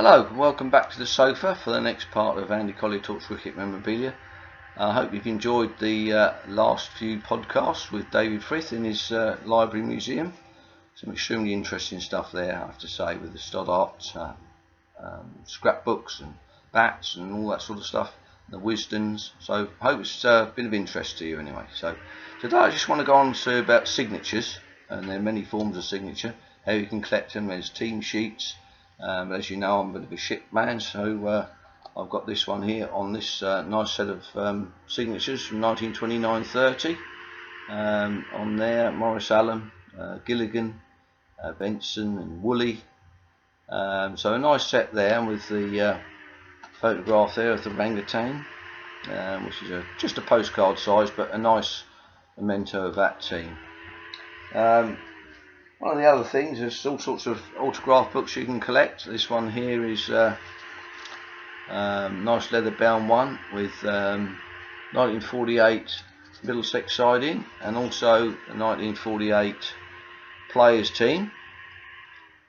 Hello, and welcome back to the sofa for the next part of Andy Collier-talks cricket memorabilia. I hope you've enjoyed the last few podcasts with David Frith in his library museum. Some extremely interesting stuff there, I have to say, with the Stoddart scrapbooks and bats and all that sort of stuff, the Wisdons. So I hope it's been of interest to you anyway. So today I just want to go on to about signatures, and there are many forms of signature, how you can collect them. There's team sheets. As you know, I'm a bit of a ship man, so I've got this one here on this nice set of signatures from 1929-30. On there, Morris Allen, Gilligan, Benson and Woolley. So a nice set there with the photograph there of the orangutan, which is just a postcard size, but a nice memento of that team. One of the other things, there's all sorts of autograph books you can collect. This one here is nice leather bound one with 1948 Middlesex siding and also the 1948 players team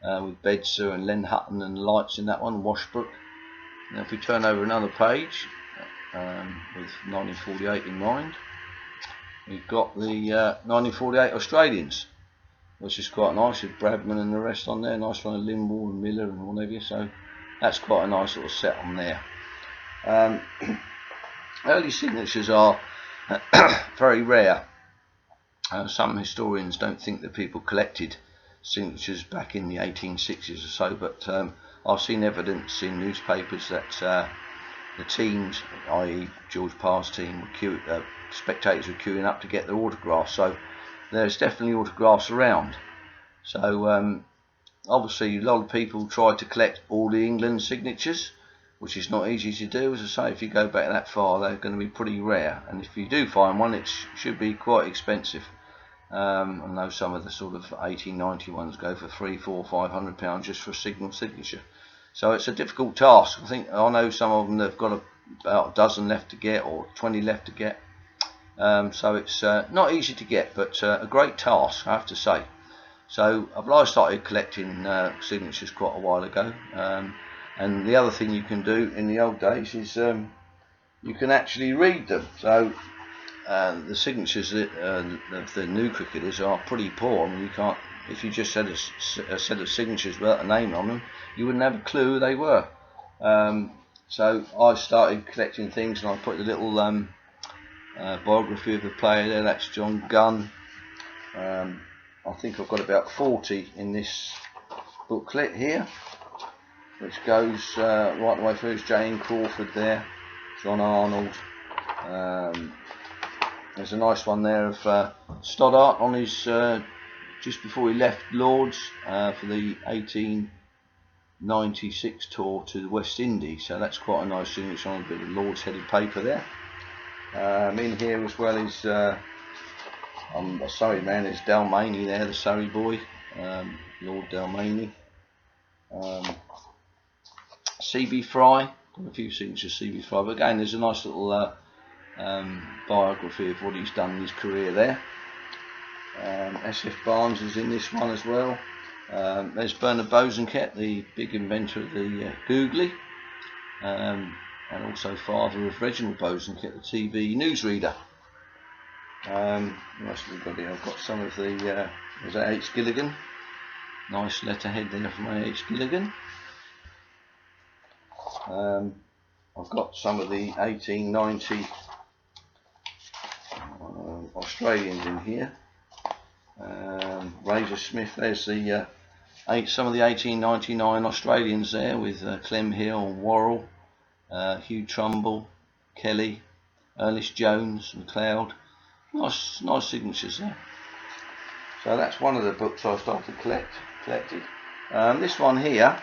with Bedser and Len Hutton and lights in that one, Washbrook. Now if we turn over another page with 1948 in mind, we've got the 1948 Australians, which is quite nice with Bradman and the rest on there. Nice one of Lindwall and Miller and what have you. So that's quite a nice little set on there. Early signatures are very rare. Some historians don't think that people collected signatures back in the 1860s or so, but I've seen evidence in newspapers that the teams, i.e. George Parr's team, spectators were queuing up to get their autographs. So there's definitely autographs around. So obviously a lot of people try to collect all the England signatures, which is not easy to do. As I say, if you go back that far, they're going to be pretty rare, and if you do find one, it should be quite expensive. I know some of the sort of 1890 ones go for £300, £400, £500 just for a signal signature. So it's a difficult task. I know some of them, they've got about a dozen left to get or 20 left to get. So it's not easy to get, but a great task, I have to say. So I started collecting signatures quite a while ago, and the other thing you can do in the old days is you can actually read them. So the signatures of the new cricketers are pretty poor. I mean, you can't, if you just had a set of signatures without a name on them, you wouldn't have a clue who they were. So I started collecting things, and I put a little biography of the player there. That's John Gunn. I think I've got about 40 in this booklet here, which goes right the way through. There's Jane Crawford there, John Arnold. There's a nice one there of Stoddart on his just before he left Lords for the 1896 tour to the West Indies. So that's quite a nice signature on a bit of Lords headed paper there. In here as well is I'm a Surrey man, there's Dalmany there, the Surrey boy, Lord Dalmany. C.B. Fry, got a few signatures of C.B. Fry, but again there's a nice little biography of what he's done in his career there. S.F. Barnes is in this one as well. There's Bernard Bosanquet, the big inventor of the googly. And also father of Reginald Bosanquet, the TV newsreader. I've got some of the, there's A.H. Gilligan, nice letterhead there from A.H. Gilligan. I've got some of the 1890 Australians in here. Razor Smith, there's the some of the 1899 Australians there with Clem Hill and Worrell. Hugh Trumbull, Kelly, Ernest Jones, McLeod. Nice signatures there. So that's one of the books I started collected. This one here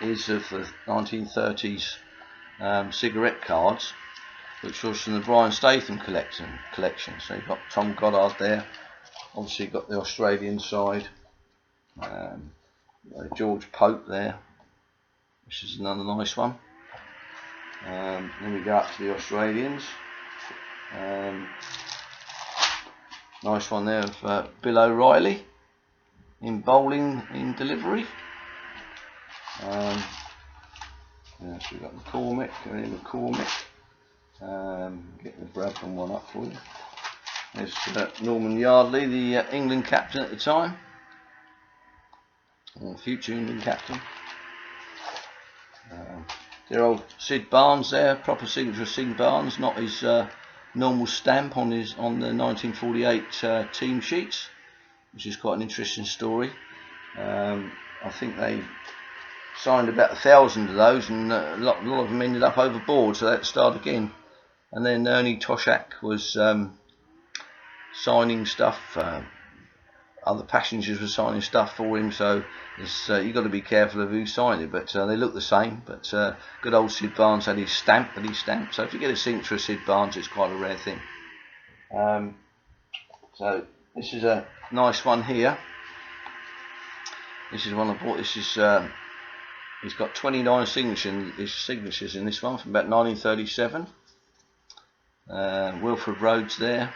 is of the 1930s cigarette cards, which was from the Brian Statham collection. So you've got Tom Goddard there. Obviously you've got the Australian side. George Pope there, which is another nice one. Then we go up to the Australians. Nice one there of Bill O'Reilly in bowling in delivery. Yeah, so we've got McCormick, get the Bradford one up for you. There's Norman Yardley, the England captain at the time, or future England captain. Dear old Sid Barnes there, proper signature of Sid Barnes, not his normal stamp on the 1948 team sheets, which is quite an interesting story. I think they signed about 1,000 of those, and a lot of them ended up overboard, so they had to start again. And then Ernie Toshak was signing stuff. Other passengers were signing stuff for him, so you've got to be careful of who signed it. But they look the same. But good old Sid Barnes had his stamp that he stamped. So if you get a signature of Sid Barnes, it's quite a rare thing. So this is a nice one here. This is one I bought. This is he's got 29 signatures in this one from about 1937. Wilfred Rhodes there.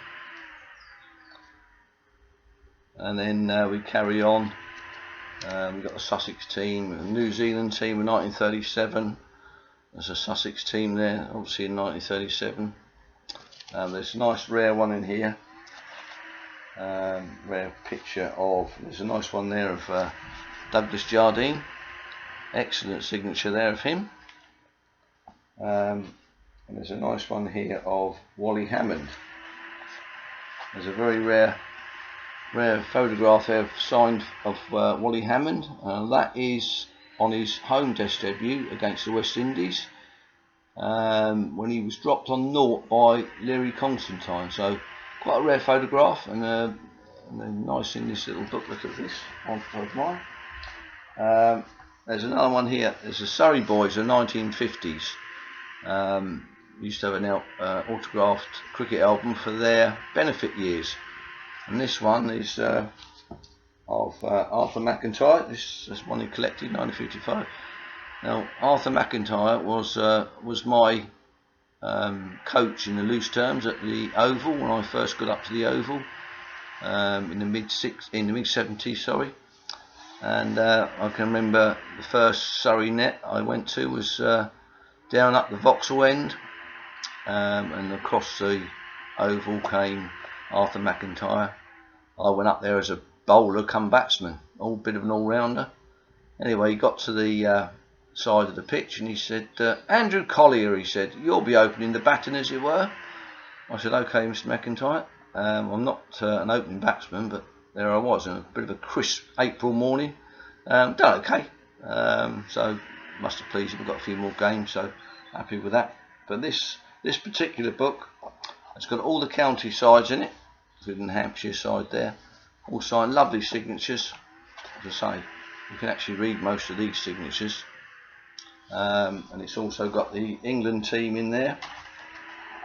And then we carry on. We've got the Sussex team, the New Zealand team in 1937. There's a Sussex team there, obviously in 1937. There's a nice rare one in here. Rare picture of, there's a nice one there of Douglas Jardine. Excellent signature there of him. And there's a nice one here of Wally Hammond. There's a very rare photograph there signed of Wally Hammond. That is on his home test debut against the West Indies, when he was dropped on naught by Leary Constantine. So quite a rare photograph, and nice in this little book. Look at this of mine. There's another one here. There's the Surrey Boys of the 1950s. Used to have an autographed cricket album for their benefit years. And this one is of Arthur McIntyre. This is one he collected in 1955. Now, Arthur McIntyre was my coach in the loose terms at the Oval when I first got up to the Oval in the mid 70s. Sorry. And I can remember the first Surrey net I went to was down up the Vauxhall end, and across the Oval came Arthur McIntyre. I went up there as a bowler come batsman, all bit of an all-rounder. Anyway, he got to the side of the pitch and he said, Andrew Collier, he said, you'll be opening the batting as it were. I said, okay, Mr. McIntyre. I'm not an opening batsman, but there I was in a bit of a crisp April morning. Done okay. So must have pleased him. We've got a few more games, so happy with that. But this particular book, it's got all the county sides in it, including the Hampshire side there, all signed, lovely signatures. As I say, you can actually read most of these signatures, and it's also got the England team in there,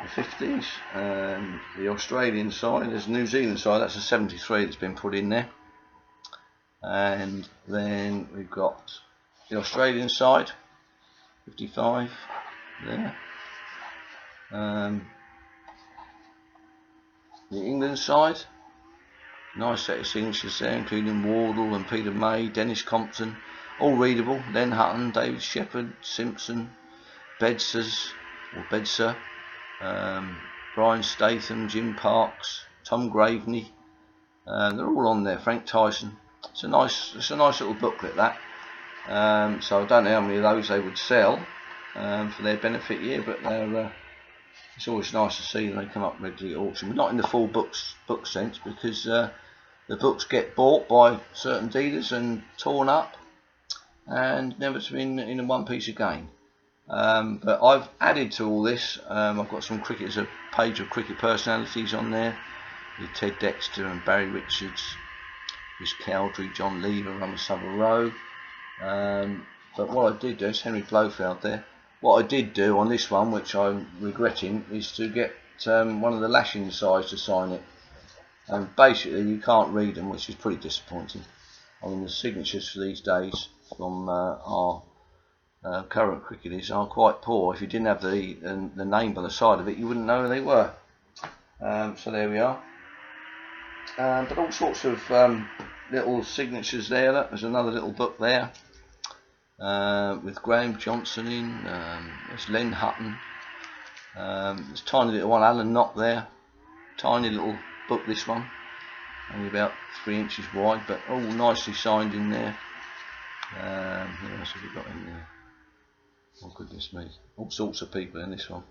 the 50s, and the Australian side. There's the New Zealand side, that's a 73 that's been put in there, and then we've got the Australian side, 55 there. The England side, nice set of signatures there, including Wardle and Peter May, Dennis Compton, all readable. Len Hutton, David Shepherd, Simpson, Bedser, Brian Statham, Jim Parks, Tom Graveney. They're all on there. Frank Tyson. It's a nice little booklet, that. So I don't know how many of those they would sell for their benefit year, but they're. It's always nice to see they come up regularly at auction, but not in the full book sense, because the books get bought by certain dealers and torn up and never to be in one piece again. But I've added to all this. I've got some cricket, there's a page of cricket personalities on there with Ted Dexter and Barry Richards, Chris Cowdrey, John Lever, Rama Savile. But what I did do is Henry Blofeld there. What I did do on this one, which I'm regretting, is to get one of the Lashing sides to sign it. And basically you can't read them, which is pretty disappointing. I mean, the signatures for these days from our current cricketers are quite poor. If you didn't have the name by the side of it, you wouldn't know who they were. So there we are. But all sorts of little signatures there. There's another little book there. with Graham Johnson in. There's Len Hutton. There's a tiny little one, Alan Knott there. Tiny little book, this one. Only about 3 inches wide, but all nicely signed in there. Who else have we got in there? Oh goodness me, all sorts of people in this one.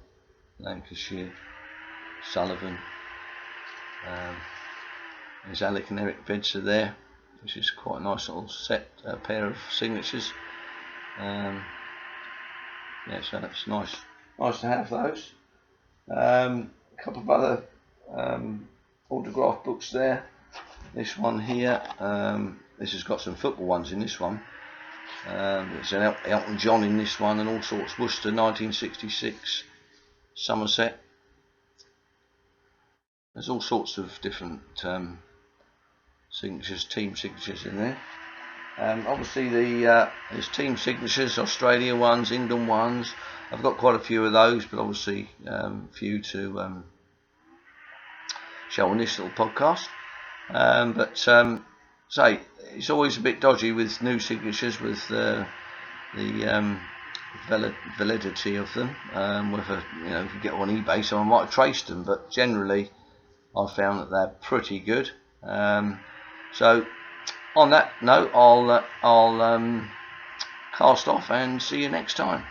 Lancashire, Sullivan. There's Alec and Eric Bedser there, which is quite a nice little set pair of signatures. Yeah, so that's nice to have those. A couple of other autograph books there. This one here, this has got some football ones in this one. There's an Elton John in this one, and all sorts. Worcester 1966, Somerset. There's all sorts of different signatures, team signatures in there. Obviously there's team signatures, Australia ones, England ones. I've got quite a few of those, but obviously few to show on this little podcast. Say it's always a bit dodgy with new signatures, with the validity of them. Whether if you get on eBay, so I might have traced them, but generally I've found that they're pretty good. So on that note, I'll cast off and see you next time.